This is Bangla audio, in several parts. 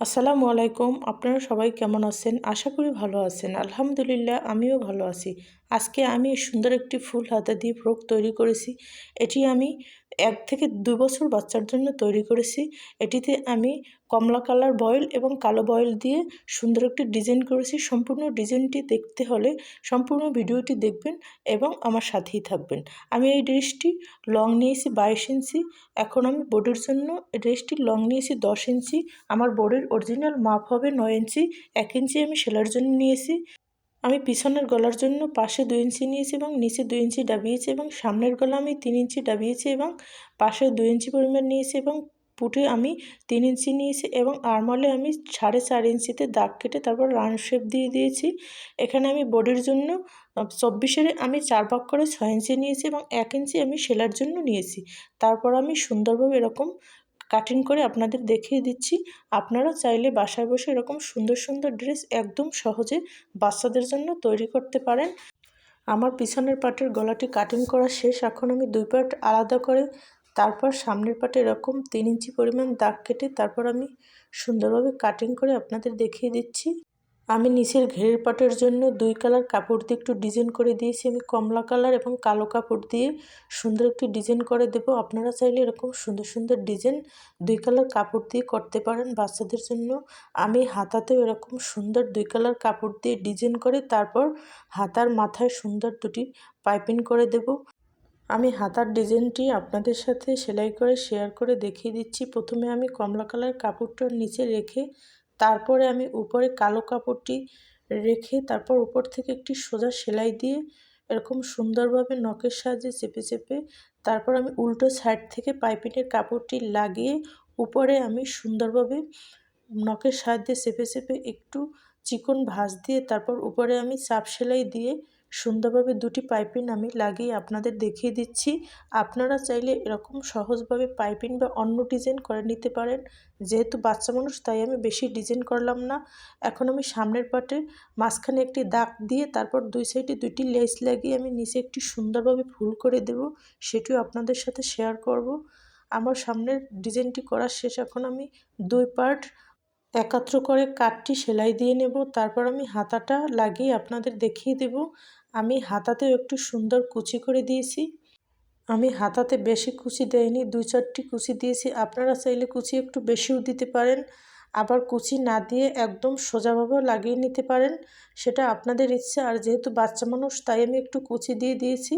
আসসালামু আলাইকুম। আপনারা সবাই কেমন আছেন? আশা করি ভালো আছেন। আলহামদুলিল্লাহ আমিও ভালো আছি। আজকে আমি সুন্দর একটি ফুল হাতা দিয়ে ফ্রক তৈরি করেছি। এটি আমি ১ থেকে ২ বছর বাচ্চার জন্য তৈরি করেছি। এটিতে আমি কমলা কালার বয়েল এবং কালো বয়েল দিয়ে সুন্দর একটি ডিজাইন করেছি। সম্পূর্ণ ডিজাইনটি দেখতে হলে সম্পূর্ণ ভিডিওটি দেখবেন এবং আমার সাথেই থাকবেন। আমি এই ড্রেসটি লং নিয়েছি ২২ ইঞ্চি। এখন আমি বডির জন্য ড্রেসটির লং নিয়েছি ১০ ইঞ্চি। আমার বডির অরিজিনাল মাপ হবে ৯ ইঞ্চি। ১ ইঞ্চি আমি সেলাইয়ের জন্য নিয়েছি। আমি পিছনের গলার জন্য পাশে ২ ইঞ্চি নিয়েছি এবং নিচে ২ ইঞ্চি ডাবিয়েছি এবং সামনের গলা আমি ৩ ইঞ্চি ডাবিয়েছি এবং পাশে ২ ইঞ্চি পরিমাণ নিয়েছি এবং পুটে আমি ৩ ইঞ্চি নিয়েছি এবং আর্মহোলে আমি ৪.৫ ইঞ্চিতে দাগ কেটে তারপর রাউন্ড শেপ দিয়ে দিয়েছি। এখানে আমি বডির জন্য ২৪-এর আমি ৪ ভাগ করে ৬ ইঞ্চি নিয়েছি এবং ১ ইঞ্চি আমি সেলাইয়ের জন্য নিয়েছি। তারপর আমি সুন্দরভাবে এরকম কাটিং করে আপনাদের দেখিয়ে দিচ্ছি। আপনারা চাইলে বাসায় বসে এরকম সুন্দর সুন্দর ড্রেস একদম সহজে বাচ্চাদের জন্য তৈরি করতে পারেন। আমার পিছনের পাটের গলাটি কাটিং করা শেষ। এখন আমি ২ পার্ট আলাদা করে তারপর সামনের পাটে এরকম ৩ ইঞ্চি পরিমাণ দাগ কেটে তারপর আমি সুন্দরভাবে কাটিং করে আপনাদের দেখিয়ে দিচ্ছি। আমি নিচের ঘেরের পাটের জন্য ২ কালার কাপড় দিয়ে একটু ডিজাইন করে দিয়েছি। আমি কমলা কালার এবং কালো কাপড় দিয়ে সুন্দর একটি ডিজাইন করে দেব। আপনারা চাইলে এরকম সুন্দর সুন্দর ডিজাইন ২ কালার কাপড় দিয়ে করতে পারেন বাচ্চাদের জন্য। আমি হাতাতেও এরকম সুন্দর ২ কালার কাপড় দিয়ে ডিজাইন করে তারপর হাতার মাথায় সুন্দর দুটি পাইপিং করে দেব। আমি হাতার ডিজাইনটি আপনাদের সাথে সেলাই করে শেয়ার করে দেখিয়ে দিচ্ছি। প্রথমে আমি কমলা কালার কাপড়টার নিচে রেখে তারপরে আমি উপরে কালো কাপড়টি রেখে তারপর উপর থেকে একটি সোজা সেলাই দিয়ে এরকম সুন্দরভাবে নখের সাহায্যে চেপে চেপে তারপর আমি উল্টো সাইড থেকে পাইপিংয়ের কাপড়টি লাগিয়ে উপরে আমি সুন্দরভাবে নখের সাহায্যে চেপে চেপে একটু চিকন ভাঁজ দিয়ে তারপর উপরে আমি চাপ সেলাই দিয়ে সুন্দরভাবে দুটি পাইপিং আমি লাগিয়ে আপনাদের দেখিয়ে দিচ্ছি। আপনারা চাইলে এরকম সহজভাবে পাইপিং বা অন্য ডিজাইন করে নিতে পারেন। যেহেতু বাচ্চা মানুষ তাই আমি বেশি ডিজাইন করলাম না। এখন আমি সামনের পাটে মাঝখানে একটি দাগ দিয়ে তারপর ২ সাইডে ২টি লেস লাগিয়ে আমি নিচে একটি সুন্দরভাবে ফুল করে দেব। সেটিও আপনাদের সাথে শেয়ার করব। আমার সামনের ডিজাইনটি করা শেষ। এখন আমি ২ পার্ট একত্র করে কাটটি সেলাই দিয়ে নেব। তারপর আমি হাতাটা লাগিয়ে আপনাদের দেখিয়ে দেব। আমি হাতাতেও একটু সুন্দর কুচি করে দিয়েছি। আমি হাতাতে বেশি কুচি দেইনি, ২-৪টি কুচি দিয়েছি। আপনারা চাইলে কুচি একটু বেশিও দিতে পারেন, আবার কুচি না দিয়ে একদম সোজাভাবেও লাগিয়ে নিতে পারেন, সেটা আপনাদের ইচ্ছে। আর যেহেতু বাচ্চা মানুষ তাই আমি একটু কুচি দিয়ে দিয়েছি।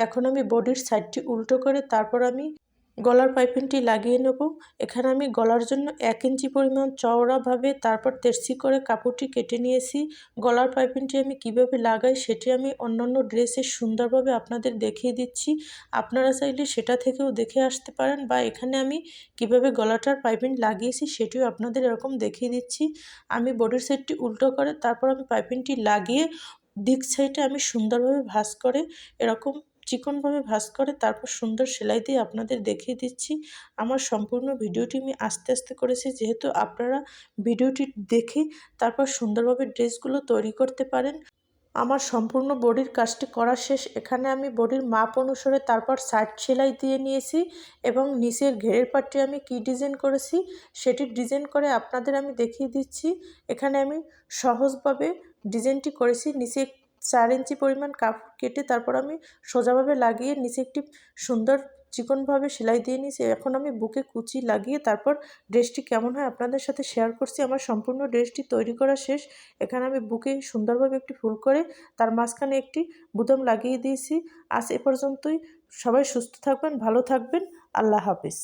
এখন আমি বডির সাইডটি উল্টো করে তারপর আমি গলার পাইপিংটি লাগিয়ে নেব। এখানে আমি গলার জন্য ১ ইঞ্চি পরিমাণ চওড়াভাবে তারপর তেরছি করে কাপড়টি কেটে নিয়েছি। গলার পাইপিংটি আমি কিভাবে লাগাই সেটি আমি অন্যান্য ড্রেসে সুন্দরভাবে আপনাদের দেখিয়ে দিচ্ছি। আপনারা চাইলে সেটা থেকেও দেখে আসতে পারেন বা এখানে আমি কিভাবে গলাটার পাইপিং লাগিয়েছি সেটিও আপনাদের এরকম দেখিয়ে দিচ্ছি। আমি বডির সাইডটি উল্টো করে তারপর আমি পাইপিংটি লাগিয়ে দিক সাইডে আমি সুন্দরভাবে ভাঁজ করে এরকম চিকনভাবে ভাঁজ করে তারপর সুন্দর সেলাই দিয়ে আপনাদের দেখিয়ে দিচ্ছি। আমার সম্পূর্ণ ভিডিওটি আমি আস্তে আস্তে করেছি যেহেতু আপনারা ভিডিওটি দেখে তারপর সুন্দরভাবে ড্রেসগুলো তৈরি করতে পারেন। আমার সম্পূর্ণ বডির কাজটি করা শেষ। এখানে আমি বডির মাপ অনুসারে তারপর সাইড সেলাই দিয়ে নিয়েছি এবং নিচের ঘেরের পাটটি আমি কি ডিজাইন করেছি সেটি ডিজাইন করে আপনাদের আমি দেখিয়ে দিচ্ছি। এখানে আমি সহজভাবে ডিজাইনটি করেছি। নিচে ৪ ইঞ্চি পরিমাণ কাপড় কেটে তারপর আমি সোজাভাবে লাগিয়ে নিচে একটি সুন্দর চিকনভাবে সেলাই দিয়ে নিয়েছি। এখন আমি বুকে কুচি লাগিয়ে তারপর ড্রেসটি কেমন হয় আপনাদের সাথে শেয়ার করছি। আমার সম্পূর্ণ ড্রেসটি তৈরি করা শেষ। এখানে আমি বুকে সুন্দরভাবে একটি ফুল করে তার মাঝখানে একটি বুতাম লাগিয়ে দিয়েছি। আজ এ পর্যন্তই। সবাই সুস্থ থাকবেন, ভালো থাকবেন। আল্লাহ হাফেজ।